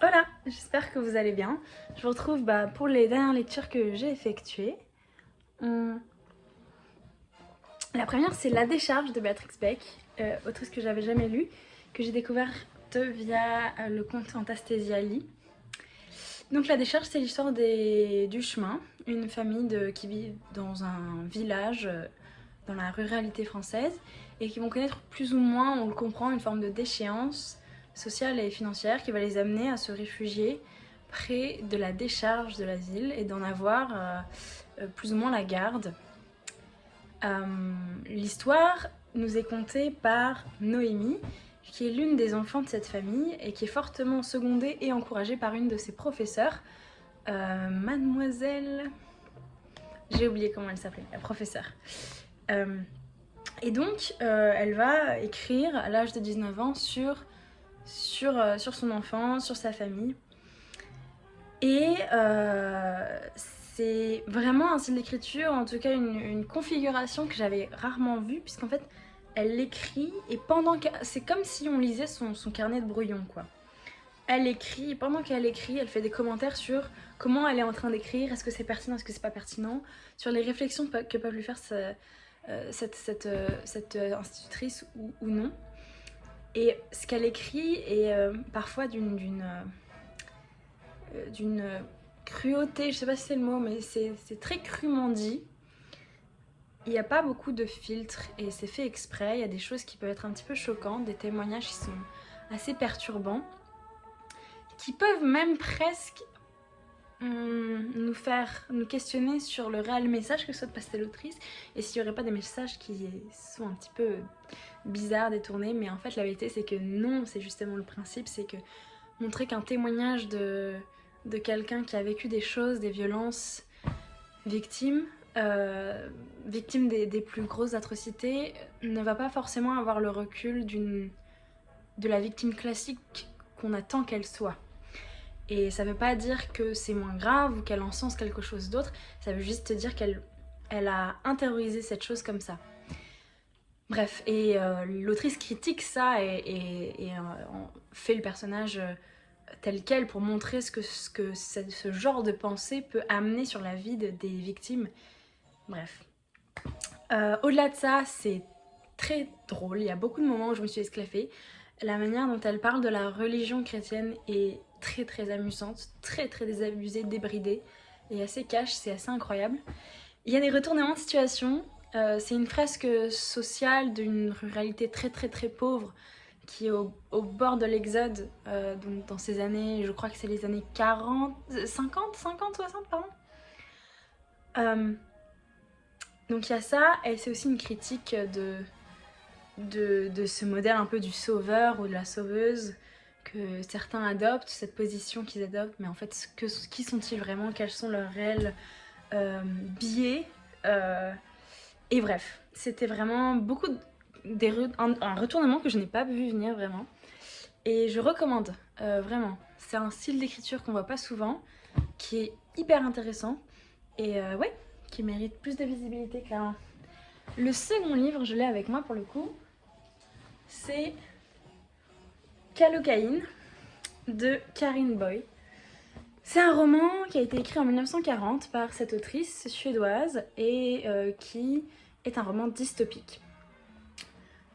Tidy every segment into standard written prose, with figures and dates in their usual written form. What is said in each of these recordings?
Hola, j'espère que vous allez bien. Je vous retrouve pour les dernières lectures que j'ai effectuées. La première, c'est La décharge de Béatrix Beck, autrice que j'avais jamais lue, que j'ai découverte via le conte Fantasia Lee. Donc La décharge, c'est l'histoire du chemin, une famille qui vit dans un village dans la ruralité française et qui vont connaître plus ou moins, on le comprend, une forme de déchéance sociale et financière qui va les amener à se réfugier près de la décharge de l'asile et d'en avoir plus ou moins la garde. L'histoire nous est contée par Noémie, qui est l'une des enfants de cette famille et qui est fortement secondée et encouragée par une de ses professeurs, mademoiselle... J'ai oublié comment elle s'appelait, la professeure. Et donc, elle va écrire à l'âge de 19 ans sur son enfance, sur sa famille. Et c'est vraiment un style d'écriture, en tout cas une configuration que j'avais rarement vue, puisqu'en fait, elle l'écrit et c'est comme si on lisait son carnet de brouillon, quoi. Elle écrit, et pendant qu'elle écrit, elle fait des commentaires sur comment elle est en train d'écrire, est-ce que c'est pertinent, est-ce que c'est pas pertinent, sur les réflexions que peuvent lui faire cette institutrice ou non. Et ce qu'elle écrit est parfois d'une cruauté, je sais pas si c'est le mot, mais c'est très crûment dit. Il n'y a pas beaucoup de filtres et c'est fait exprès. Il y a des choses qui peuvent être un petit peu choquantes, des témoignages qui sont assez perturbants, qui peuvent même presque nous questionner sur le réel message que souhaite passer l'autrice et s'il n'y aurait pas des messages qui sont un petit peu bizarres, détournés. Mais en fait, la vérité, c'est que non, c'est justement le principe, c'est que montrer qu'un témoignage de quelqu'un qui a vécu des choses, des violences, victime des plus grosses atrocités, ne va pas forcément avoir le recul de la victime classique qu'on attend qu'elle soit. Et ça veut pas dire que c'est moins grave ou qu'elle encense quelque chose d'autre, ça veut juste dire qu'elle a intériorisé cette chose comme ça. Bref, et l'autrice critique ça et fait le personnage tel quel pour montrer ce que ce genre de pensée peut amener sur la vie des victimes. Bref. Au-delà de ça, c'est très drôle, il y a beaucoup de moments où je me suis esclaffée. La manière dont elle parle de la religion chrétienne est très très amusante, très très désabusée, débridée et assez cash, c'est assez incroyable. Il y a des retournements de situation, c'est une fresque sociale d'une ruralité très très très pauvre qui est au bord de l'exode, donc dans ces années, je crois que c'est les années 40, 50, 60, pardon. Donc il y a ça, et c'est aussi une critique de ce modèle un peu du sauveur ou de la sauveuse que certains adoptent, cette position qu'ils adoptent, mais en fait, qui sont-ils vraiment? Quels sont leurs réels biais? Et bref, c'était vraiment un retournement que je n'ai pas vu venir vraiment. Et je recommande, vraiment. C'est un style d'écriture qu'on voit pas souvent, qui est hyper intéressant, et ouais, qui mérite plus de visibilité clairement. Le second livre, je l'ai avec moi pour le coup, c'est Calocaïne de Karin Boye. C'est un roman qui a été écrit en 1940 par cette autrice suédoise et qui est un roman dystopique.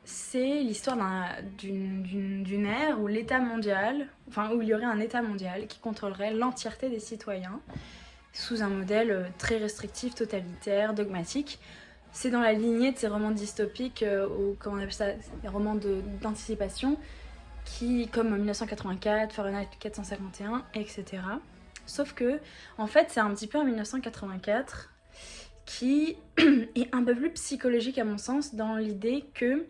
C'est l'histoire d'une ère où l'État mondial, où il y aurait un État mondial qui contrôlerait l'entièreté des citoyens sous un modèle très restrictif, totalitaire, dogmatique. C'est dans la lignée de ces romans dystopiques, ou comment on appelle ça, des romans d'anticipation, qui, comme 1984, Fahrenheit 451, etc. Sauf que, en fait, c'est un petit peu en 1984 qui est un peu plus psychologique à mon sens, dans l'idée que,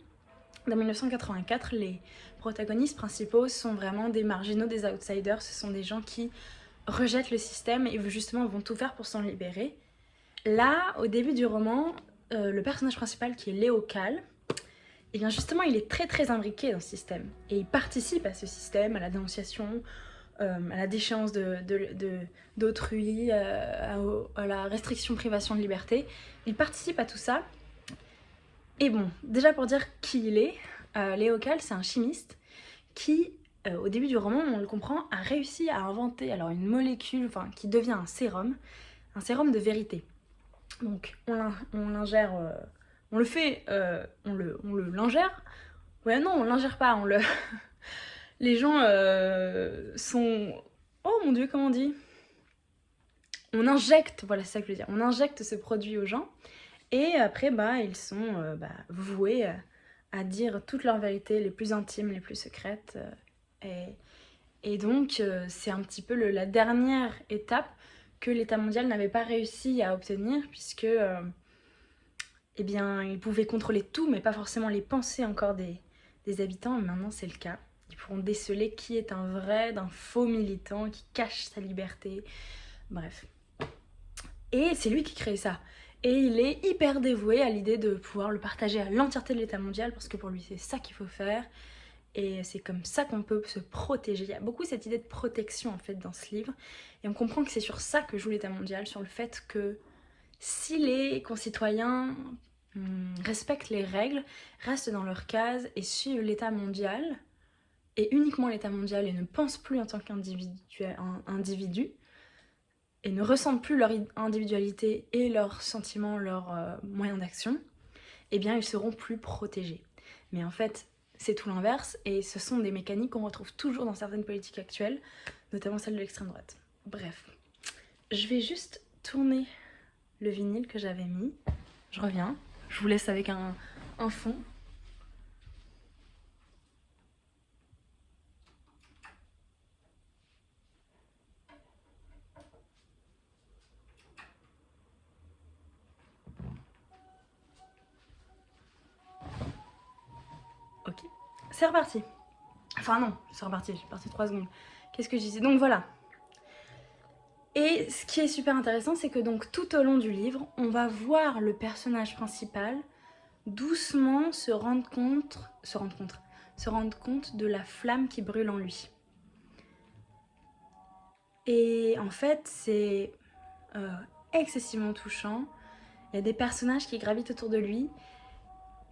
dans 1984, les protagonistes principaux sont vraiment des marginaux, des outsiders, ce sont des gens qui rejettent le système et justement vont tout faire pour s'en libérer. Là, au début du roman, le personnage principal qui est Léo Cal, et bien justement il est très très imbriqué dans ce système et il participe à ce système, à la dénonciation, à la déchéance d'autrui, à la restriction, privation de liberté. Il participe à tout ça. Et bon, déjà pour dire qui il est, Léo Cal, c'est un chimiste qui au début du roman, on le comprend, a réussi à inventer alors une molécule qui devient un sérum de vérité. Donc on l'ingère, on le fait, on le l'ingère. Ouais non, on l'ingère pas, on le... Les gens sont... Oh mon dieu, comment on dit? On injecte, voilà c'est ça que je veux dire, on injecte ce produit aux gens et après ils sont voués à dire toutes leurs vérités les plus intimes, les plus secrètes. Et donc c'est un petit peu la dernière étape que l'État mondial n'avait pas réussi à obtenir puisque eh bien, ils pouvaient contrôler tout mais pas forcément les pensées encore des habitants. Maintenant c'est le cas. Ils pourront déceler qui est un vrai d'un faux militant qui cache sa liberté. Bref. Et c'est lui qui crée ça. Et il est hyper dévoué à l'idée de pouvoir le partager à l'entièreté de l'État mondial parce que pour lui c'est ça qu'il faut faire. Et c'est comme ça qu'on peut se protéger. Il y a beaucoup cette idée de protection en fait dans ce livre. Et on comprend que c'est sur ça que joue l'État mondial, sur le fait que si les concitoyens respectent les règles, restent dans leur case et suivent l'État mondial, et uniquement l'État mondial et ne pensent plus en tant qu'individu, et ne ressentent plus leur individualité et leurs sentiments, leurs moyens d'action, eh bien ils seront plus protégés. Mais en fait, c'est tout l'inverse, et ce sont des mécaniques qu'on retrouve toujours dans certaines politiques actuelles, notamment celle de l'extrême droite. Bref, je vais juste tourner le vinyle que j'avais mis. Je reviens, je vous laisse avec un fond. Ok, c'est reparti. Enfin non, c'est reparti, j'ai parti 3 secondes. Qu'est-ce que je disais? Donc voilà. Et ce qui est super intéressant, c'est que donc tout au long du livre, on va voir le personnage principal doucement se rendre compte de la flamme qui brûle en lui. Et en fait, c'est excessivement touchant. Il y a des personnages qui gravitent autour de lui,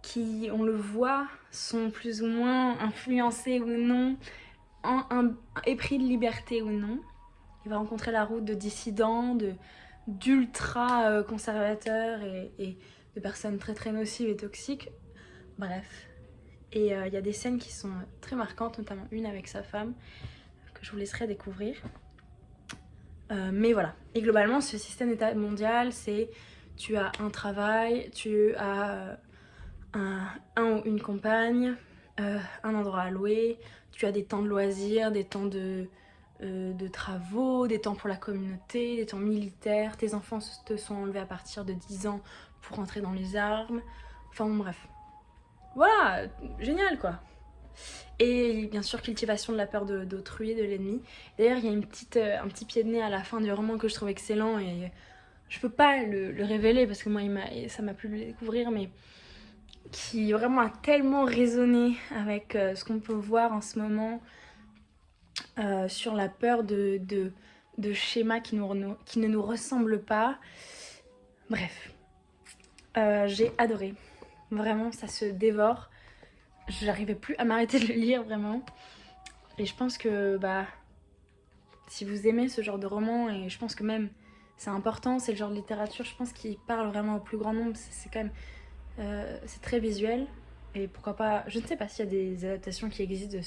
qui, on le voit, sont plus ou moins influencés ou non, épris de liberté ou non. Il va rencontrer la route de dissidents, d'ultra conservateurs et de personnes très très nocives et toxiques. Bref. Et il y a des scènes qui sont très marquantes, notamment une avec sa femme, que je vous laisserai découvrir. Mais voilà. Et globalement, ce système d'État mondial, c'est tu as un travail, tu as un ou une compagne, un endroit à louer, tu as des temps de loisirs, des temps de travaux, des temps pour la communauté, des temps militaires, tes enfants te sont enlevés à partir de 10 ans pour entrer dans les armes, enfin bon, bref. Voilà, génial quoi. Et bien sûr, cultivation de la peur d'autrui et de l'ennemi. D'ailleurs, il y a un petit pied de nez à la fin du roman que je trouve excellent et je peux pas le révéler parce que moi, ça m'a plu de le découvrir, mais qui vraiment a tellement résonné avec ce qu'on peut voir en ce moment sur la peur de schémas qui ne nous ressemblent pas. Bref, j'ai adoré. Vraiment, ça se dévore. J'arrivais plus à m'arrêter de le lire, vraiment. Et je pense que si vous aimez ce genre de roman, et je pense que même c'est important, c'est le genre de littérature, je pense qu'il parle vraiment au plus grand nombre. C'est quand même... c'est très visuel. Et pourquoi pas... Je ne sais pas s'il y a des adaptations qui existent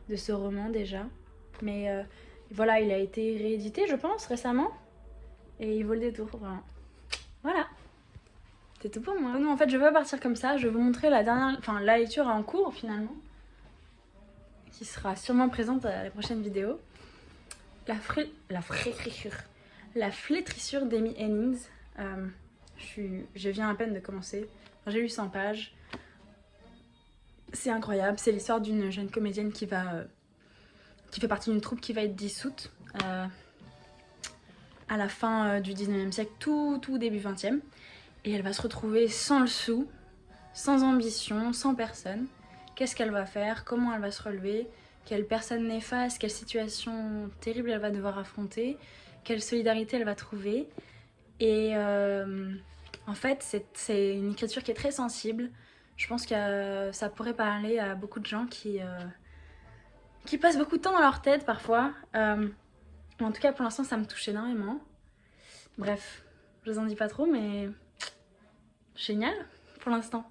de ce roman déjà. Mais voilà, il a été réédité, je pense, récemment. Et il vaut le détour, vraiment. Voilà. C'est tout pour moi. Non, en fait, je veux pas partir comme ça. Je vais vous montrer la lecture en cours, finalement. Qui sera sûrement présente à la prochaine vidéo. La flétrissure d'Amy Hennings. Je viens à peine de commencer. J'ai lu 100 pages. C'est incroyable. C'est l'histoire d'une jeune comédienne qui fait partie d'une troupe qui va être dissoute à la fin du 19e siècle, tout début 20e. Et elle va se retrouver sans le sou, sans ambition, sans personne. Qu'est-ce qu'elle va faire? Comment elle va se relever? Quelle personne néfaste, quelle situation terrible elle va devoir affronter? Quelle solidarité elle va trouver? Et en fait, c'est une écriture qui est très sensible. Je pense que ça pourrait parler à beaucoup de gens qui qui passent beaucoup de temps dans leur tête parfois. En tout cas, pour l'instant, ça me touche énormément. Bref, je vous en dis pas trop, mais génial pour l'instant.